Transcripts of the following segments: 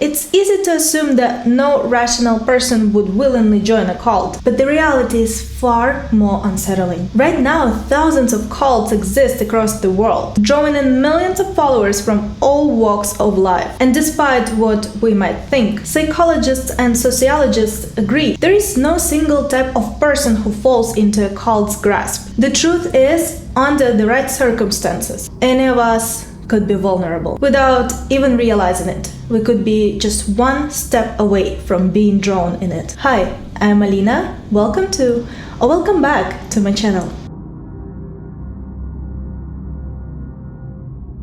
It's easy to assume that no rational person would willingly join a cult, but the reality is far more unsettling. Right now, thousands of cults exist across the world, drawing in millions of followers from all walks of life. And despite what we might think, psychologists and sociologists agree there is no single type of person who falls into a cult's grasp. The truth is, under the right circumstances, any of us could be vulnerable. Without even realizing it, we could be just one step away from being drawn in it. Hi, I'm Alina. Welcome back to my channel.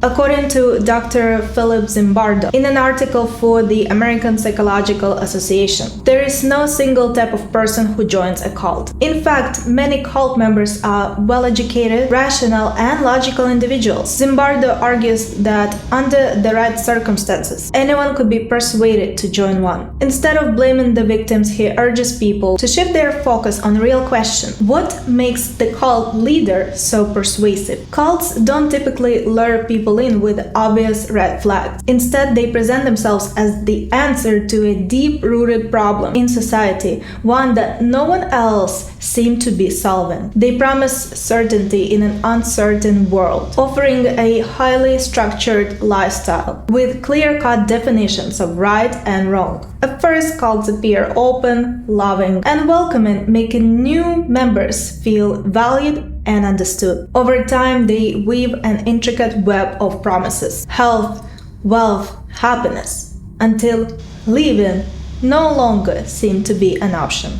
According to Dr. Philip Zimbardo, in an article for the American Psychological Association, there is no single type of person who joins a cult. In fact, many cult members are well-educated, rational, and logical individuals. Zimbardo argues that under the right circumstances, anyone could be persuaded to join one. Instead of blaming the victims, he urges people to shift their focus on the real question: what makes the cult leader so persuasive? Cults don't typically lure people in with obvious red flags. Instead, they present themselves as the answer to a deep-rooted problem in society, one that no one else seems to be solving. They promise certainty in an uncertain world, offering a highly structured lifestyle with clear-cut definitions of right and wrong. At first, cults appear open, loving, and welcoming, making new members feel valued and understood. Over time, they weave an intricate web of promises: health, wealth, happiness, until leaving no longer seems to be an option.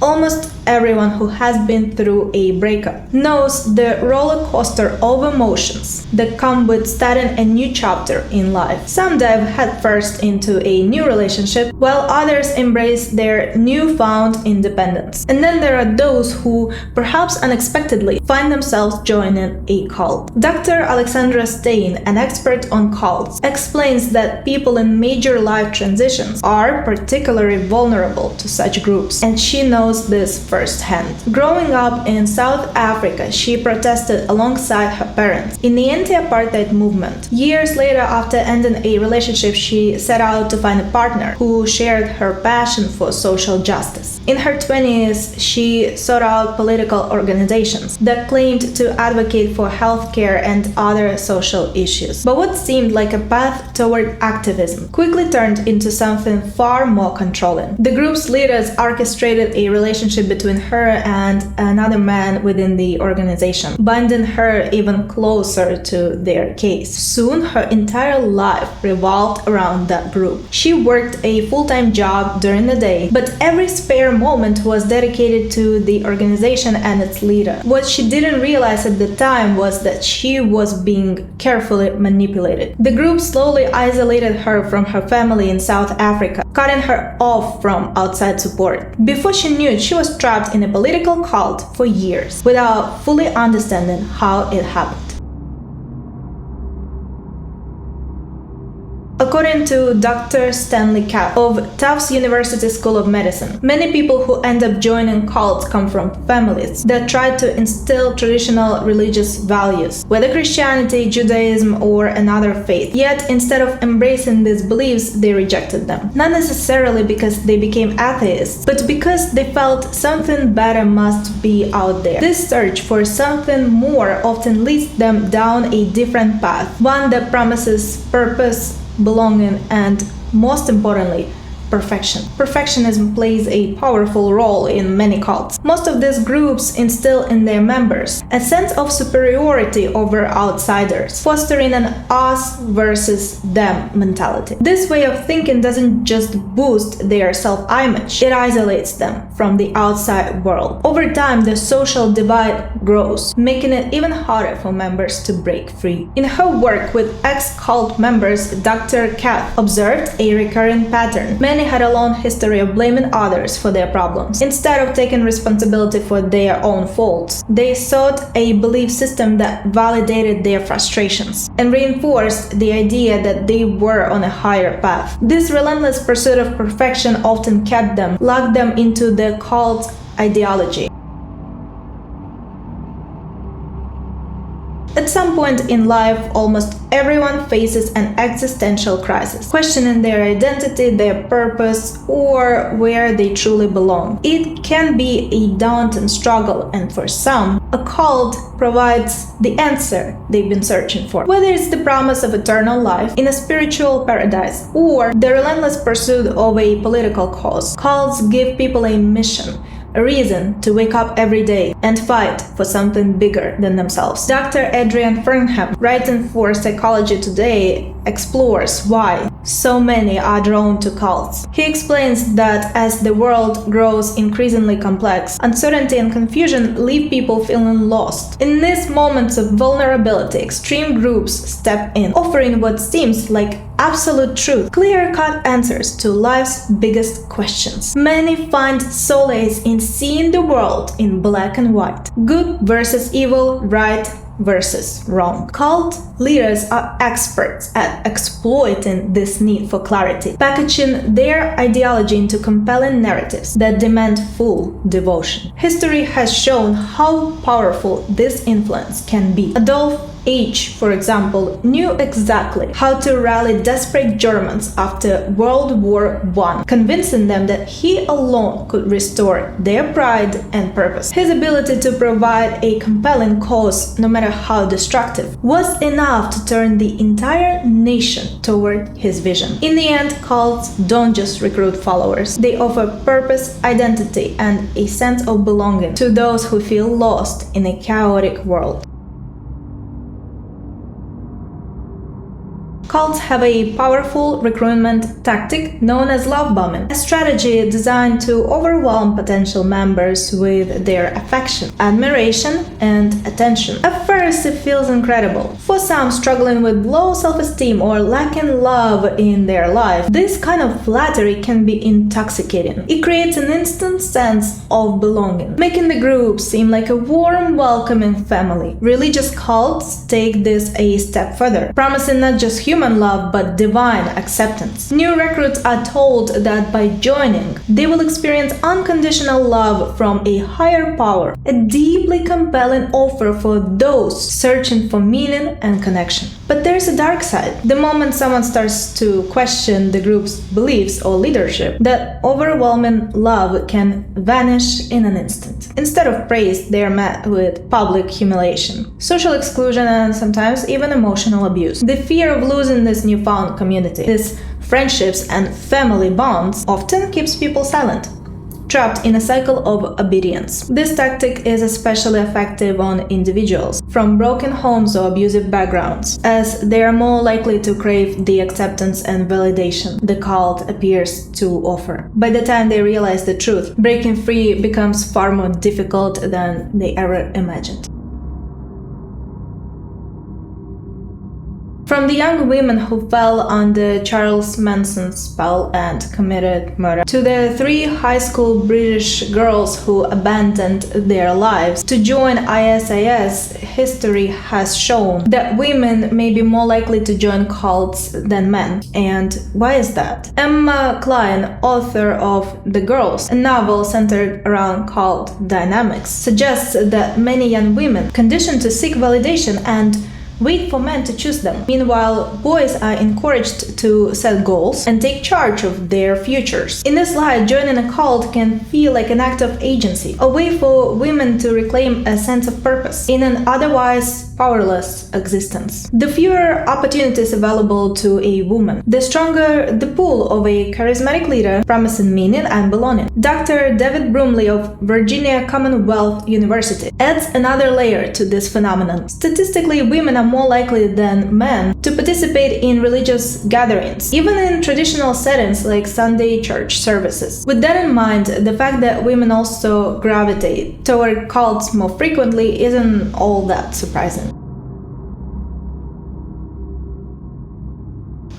Almost everyone who has been through a breakup knows the roller coaster of emotions that come with starting a new chapter in life. Some dive headfirst into a new relationship, while others embrace their newfound independence. And then there are those who, perhaps unexpectedly, find themselves joining a cult. Dr. Alexandra Stein, an expert on cults, explains that people in major life transitions are particularly vulnerable to such groups, and she knows this firsthand. Growing up in South Africa, she protested alongside her parents in the anti-apartheid movement. Years later, after ending a relationship, she set out to find a partner who shared her passion for social justice. In her 20s, she sought out political organizations that claimed to advocate for healthcare and other social issues. But what seemed like a path toward activism quickly turned into something far more controlling. The group's leaders orchestrated a relationship between her and another man within the organization, binding her even closer to their case. Soon, her entire life revolved around that group. She worked a full-time job during the day, but every spare moment was dedicated to the organization and its leader. What she didn't realize at the time was that she was being carefully manipulated. The group slowly isolated her from her family in South Africa, cutting her off from outside support. Before she knew it, she was trapped in a political cult for years without fully understanding how it happened. According to Dr. Stanley Kapp of Tufts University School of Medicine, many people who end up joining cults come from families that try to instill traditional religious values, whether Christianity, Judaism, or another faith. Yet, instead of embracing these beliefs, they rejected them. Not necessarily because they became atheists, but because they felt something better must be out there. This search for something more often leads them down a different path, one that promises purpose, belonging, and, most importantly, perfection. Perfectionism plays a powerful role in many cults. Most of these groups instill in their members a sense of superiority over outsiders, fostering an us versus them mentality. This way of thinking doesn't just boost their self-image, it isolates them from the outside world. Over time, the social divide grows, making it even harder for members to break free. In her work with ex-cult members, Dr. Kath observed a recurring pattern. Many had a long history of blaming others for their problems. Instead of taking responsibility for their own faults, they sought a belief system that validated their frustrations and reinforced the idea that they were on a higher path. This relentless pursuit of perfection often locked them into the cult ideology. At some point in life, almost everyone faces an existential crisis, questioning their identity, their purpose, or where they truly belong. It can be a daunting struggle, and for some, a cult provides the answer they've been searching for. Whether it's the promise of eternal life in a spiritual paradise or the relentless pursuit of a political cause, cults give people a mission, a reason to wake up every day and fight for something bigger than themselves. Dr. Adrian Fernham, writing for Psychology Today, explores why so many are drawn to cults. He explains that as the world grows increasingly complex, uncertainty and confusion leave people feeling lost. In these moments of vulnerability, extreme groups step in, offering what seems like absolute truth, clear-cut answers to life's biggest questions. Many find solace in seeing the world in black and white, good versus evil, right versus wrong. Cult leaders are experts at exploiting this need for clarity, packaging their ideology into compelling narratives that demand full devotion. History has shown how powerful this influence can be. Adolf H., for example, knew exactly how to rally desperate Germans after World War I, convincing them that he alone could restore their pride and purpose. His ability to provide a compelling cause, no matter how destructive, was enough to turn the entire nation toward his vision. In the end, cults don't just recruit followers. They offer purpose, identity, and a sense of belonging to those who feel lost in a chaotic world. Cults have a powerful recruitment tactic known as love bombing, a strategy designed to overwhelm potential members with their affection, admiration, and attention. At first, it feels incredible. For some struggling with low self-esteem or lacking love in their life, this kind of flattery can be intoxicating. It creates an instant sense of belonging, making the group seem like a warm, welcoming family. Religious cults take this a step further, promising not just human love but divine acceptance. New recruits are told that by joining, they will experience unconditional love from a higher power, a deeply compelling offer for those searching for meaning and connection. But there's a dark side. The moment someone starts to question the group's beliefs or leadership, that overwhelming love can vanish in an instant. Instead of praise, they are met with public humiliation, social exclusion, and sometimes even emotional abuse. The fear of losing this newfound community, these friendships and family bonds, often keeps people silent, trapped in a cycle of obedience. This tactic is especially effective on individuals from broken homes or abusive backgrounds, as they are more likely to crave the acceptance and validation the cult appears to offer. By the time they realize the truth, breaking free becomes far more difficult than they ever imagined. From the young women who fell under Charles Manson's spell and committed murder, to the 3 high school British girls who abandoned their lives to join ISIS, history has shown that women may be more likely to join cults than men. And why is that? Emma Klein, author of The Girls, a novel centered around cult dynamics, suggests that many young women, conditioned to seek validation and wait for men to choose them. Meanwhile, boys are encouraged to set goals and take charge of their futures. In this light, joining a cult can feel like an act of agency, a way for women to reclaim a sense of purpose in an otherwise powerless existence. The fewer opportunities available to a woman, the stronger the pull of a charismatic leader promising meaning and belonging. Dr. David Brumley of Virginia Commonwealth University adds another layer to this phenomenon. Statistically, women are more likely than men to participate in religious gatherings, even in traditional settings like Sunday church services. With that in mind, the fact that women also gravitate toward cults more frequently isn't all that surprising.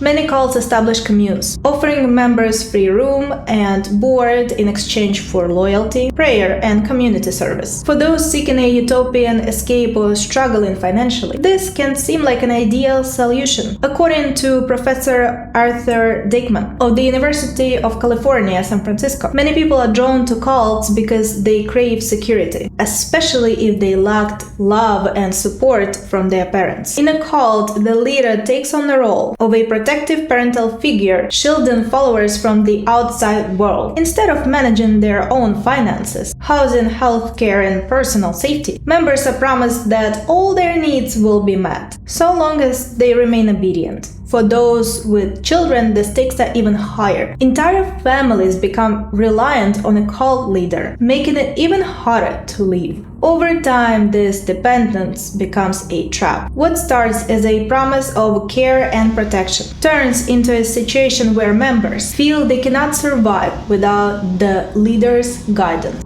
Many cults establish communes, offering members free room and board in exchange for loyalty, prayer, and community service. For those seeking a utopian escape or struggling financially, this can seem like an ideal solution. According to Professor Arthur Dickman of the University of California, San Francisco, many people are drawn to cults because they crave security, especially if they lacked love and support from their parents. In a cult, the leader takes on the role of a protective parental figure, shielding followers from the outside world. Instead of managing their own finances, housing, healthcare, and personal safety, members are promised that all their needs will be met, so long as they remain obedient. For those with children, the stakes are even higher. Entire families become reliant on a cult leader, making it even harder to leave. Over time, this dependence becomes a trap. What starts as a promise of care and protection turns into a situation where members feel they cannot survive without the leader's guidance.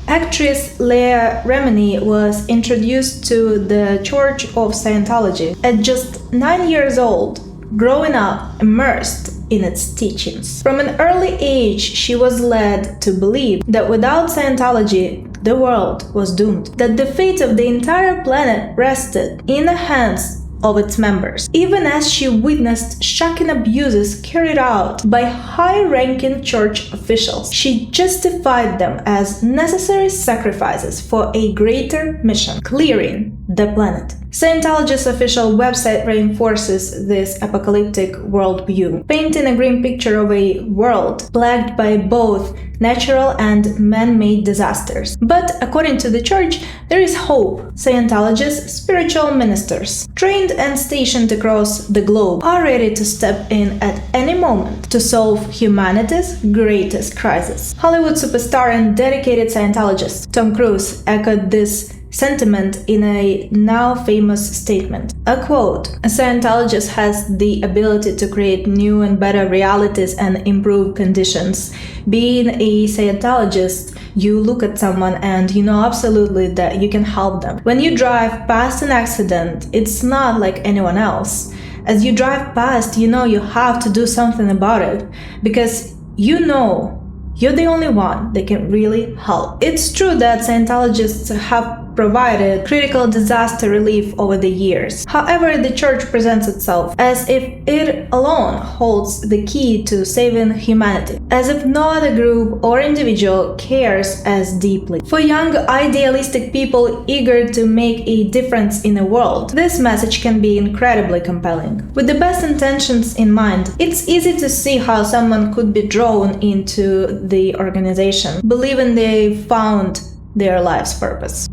Actress Leah Remini was introduced to the Church of Scientology at just 9 years old, growing up immersed in its teachings. From an early age, she was led to believe that without Scientology, the world was doomed, that the fate of the entire planet rested in the hands of its members, even as she witnessed shocking abuses carried out by high-ranking church officials. She justified them as necessary sacrifices for a greater mission, clearing the planet. Scientology's official website reinforces this apocalyptic worldview, painting a grim picture of a world plagued by both natural and man-made disasters. But according to the church, there is hope. Scientology's spiritual ministers, trained and stationed across the globe, are ready to step in at any moment to solve humanity's greatest crisis. Hollywood superstar and dedicated Scientologist Tom Cruise echoed this sentiment in a now famous statement. A quote, "A Scientologist has the ability to create new and better realities and improve conditions. Being a Scientologist, you look at someone and you know absolutely that you can help them. When you drive past an accident, it's not like anyone else. As you drive past, you know you have to do something about it because you know you're the only one that can really help." It's true that Scientologists have provided critical disaster relief over the years. However, the church presents itself as if it alone holds the key to saving humanity, as if no other group or individual cares as deeply. For young, idealistic people eager to make a difference in the world, this message can be incredibly compelling. With the best intentions in mind, it's easy to see how someone could be drawn into the organization, believing they found their life's purpose.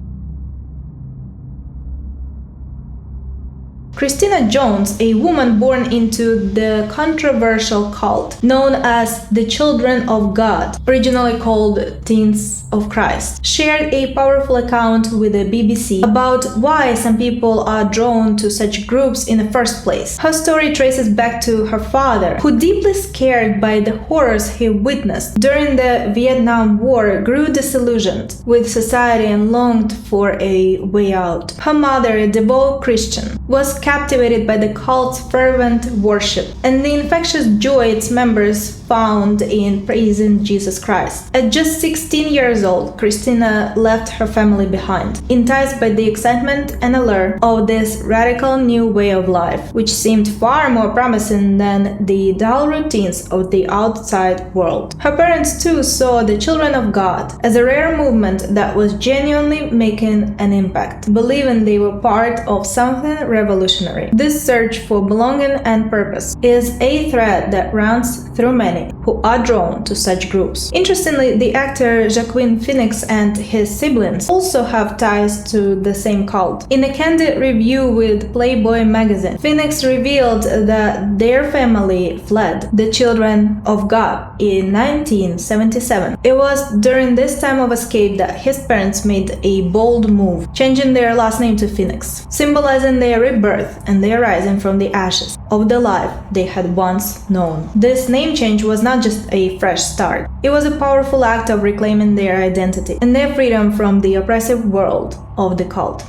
Christina Jones, a woman born into the controversial cult known as the Children of God, originally called Teens of Christ, shared a powerful account with the BBC about why some people are drawn to such groups in the first place. Her story traces back to her father, who, deeply scared by the horrors he witnessed during the Vietnam War, grew disillusioned with society and longed for a way out. Her mother, a devout Christian, was captivated by the cult's fervent worship and the infectious joy its members found in praising Jesus Christ. At just 16 years old, Christina left her family behind, enticed by the excitement and allure of this radical new way of life, which seemed far more promising than the dull routines of the outside world. Her parents too saw the Children of God as a rare movement that was genuinely making an impact, believing they were part of something revolutionary. This search for belonging and purpose is a thread that runs through many who are drawn to such groups. Interestingly, the actor Joaquin Phoenix and his siblings also have ties to the same cult. In a candid review with Playboy magazine, Phoenix revealed that their family fled the Children of God in 1977. It was during this time of escape that his parents made a bold move, changing their last name to Phoenix, symbolizing their rebirth and their rising from the ashes of the life they had once known. This name change was not just a fresh start. It was a powerful act of reclaiming their identity and their freedom from the oppressive world of the cult.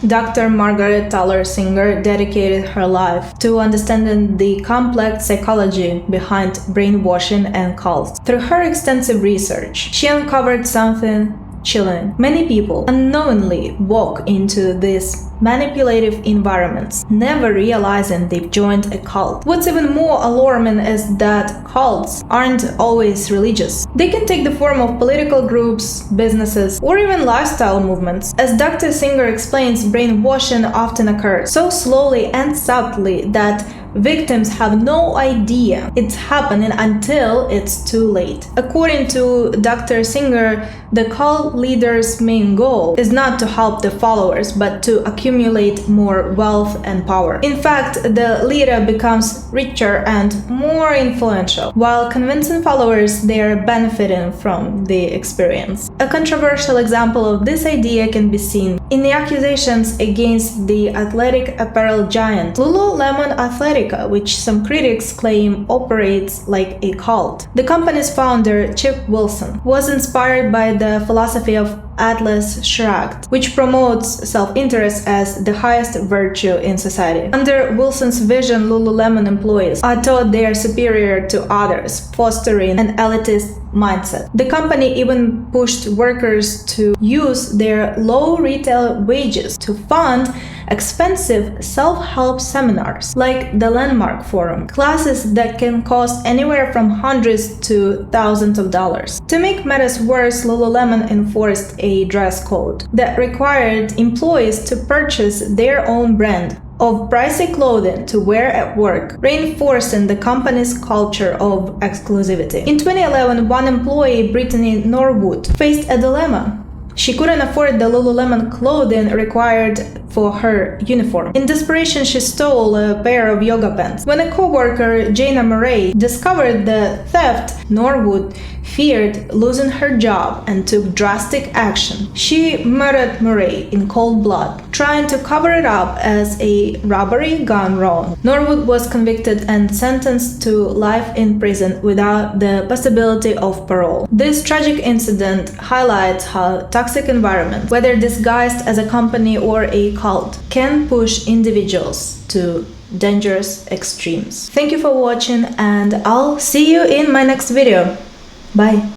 Dr. Margaret Taylor Singer dedicated her life to understanding the complex psychology behind brainwashing and cults. Through her extensive research, she uncovered something chilling. Many people unknowingly walk into these manipulative environments, never realizing they've joined a cult. What's even more alarming is that cults aren't always religious. They can take the form of political groups, businesses, or even lifestyle movements. As Dr. Singer explains, brainwashing often occurs so slowly and subtly that victims have no idea it's happening until it's too late. According to Dr. Singer, the cult leader's main goal is not to help the followers, but to accumulate more wealth and power. In fact, the leader becomes richer and more influential, while convincing followers they are benefiting from the experience. A controversial example of this idea can be seen in the accusations against the athletic apparel giant Lululemon Athletic, which some critics claim operates like a cult. The company's founder, Chip Wilson, was inspired by the philosophy of Atlas Shrugged, which promotes self-interest as the highest virtue in society. Under Wilson's vision, Lululemon employees are taught they are superior to others, fostering an elitist mindset. The company even pushed workers to use their low retail wages to fund expensive self-help seminars like the Landmark Forum, classes that can cost anywhere from hundreds to thousands of dollars. To make matters worse, Lululemon enforced a dress code that required employees to purchase their own brand of pricey clothing to wear at work, reinforcing the company's culture of exclusivity. In 2011, one employee, Brittany Norwood, faced a dilemma. She couldn't afford the Lululemon clothing required for her uniform. In desperation, she stole a pair of yoga pants. When a co-worker, Jana Murray, discovered the theft, Norwood feared losing her job and took drastic action. She murdered Murray in cold blood, trying to cover it up as a robbery gone wrong. Norwood was convicted and sentenced to life in prison without the possibility of parole. This tragic incident highlights how toxic environment, whether disguised as a company or a cult, can push individuals to dangerous extremes. Thank you for watching, and I'll see you in my next video. Bye.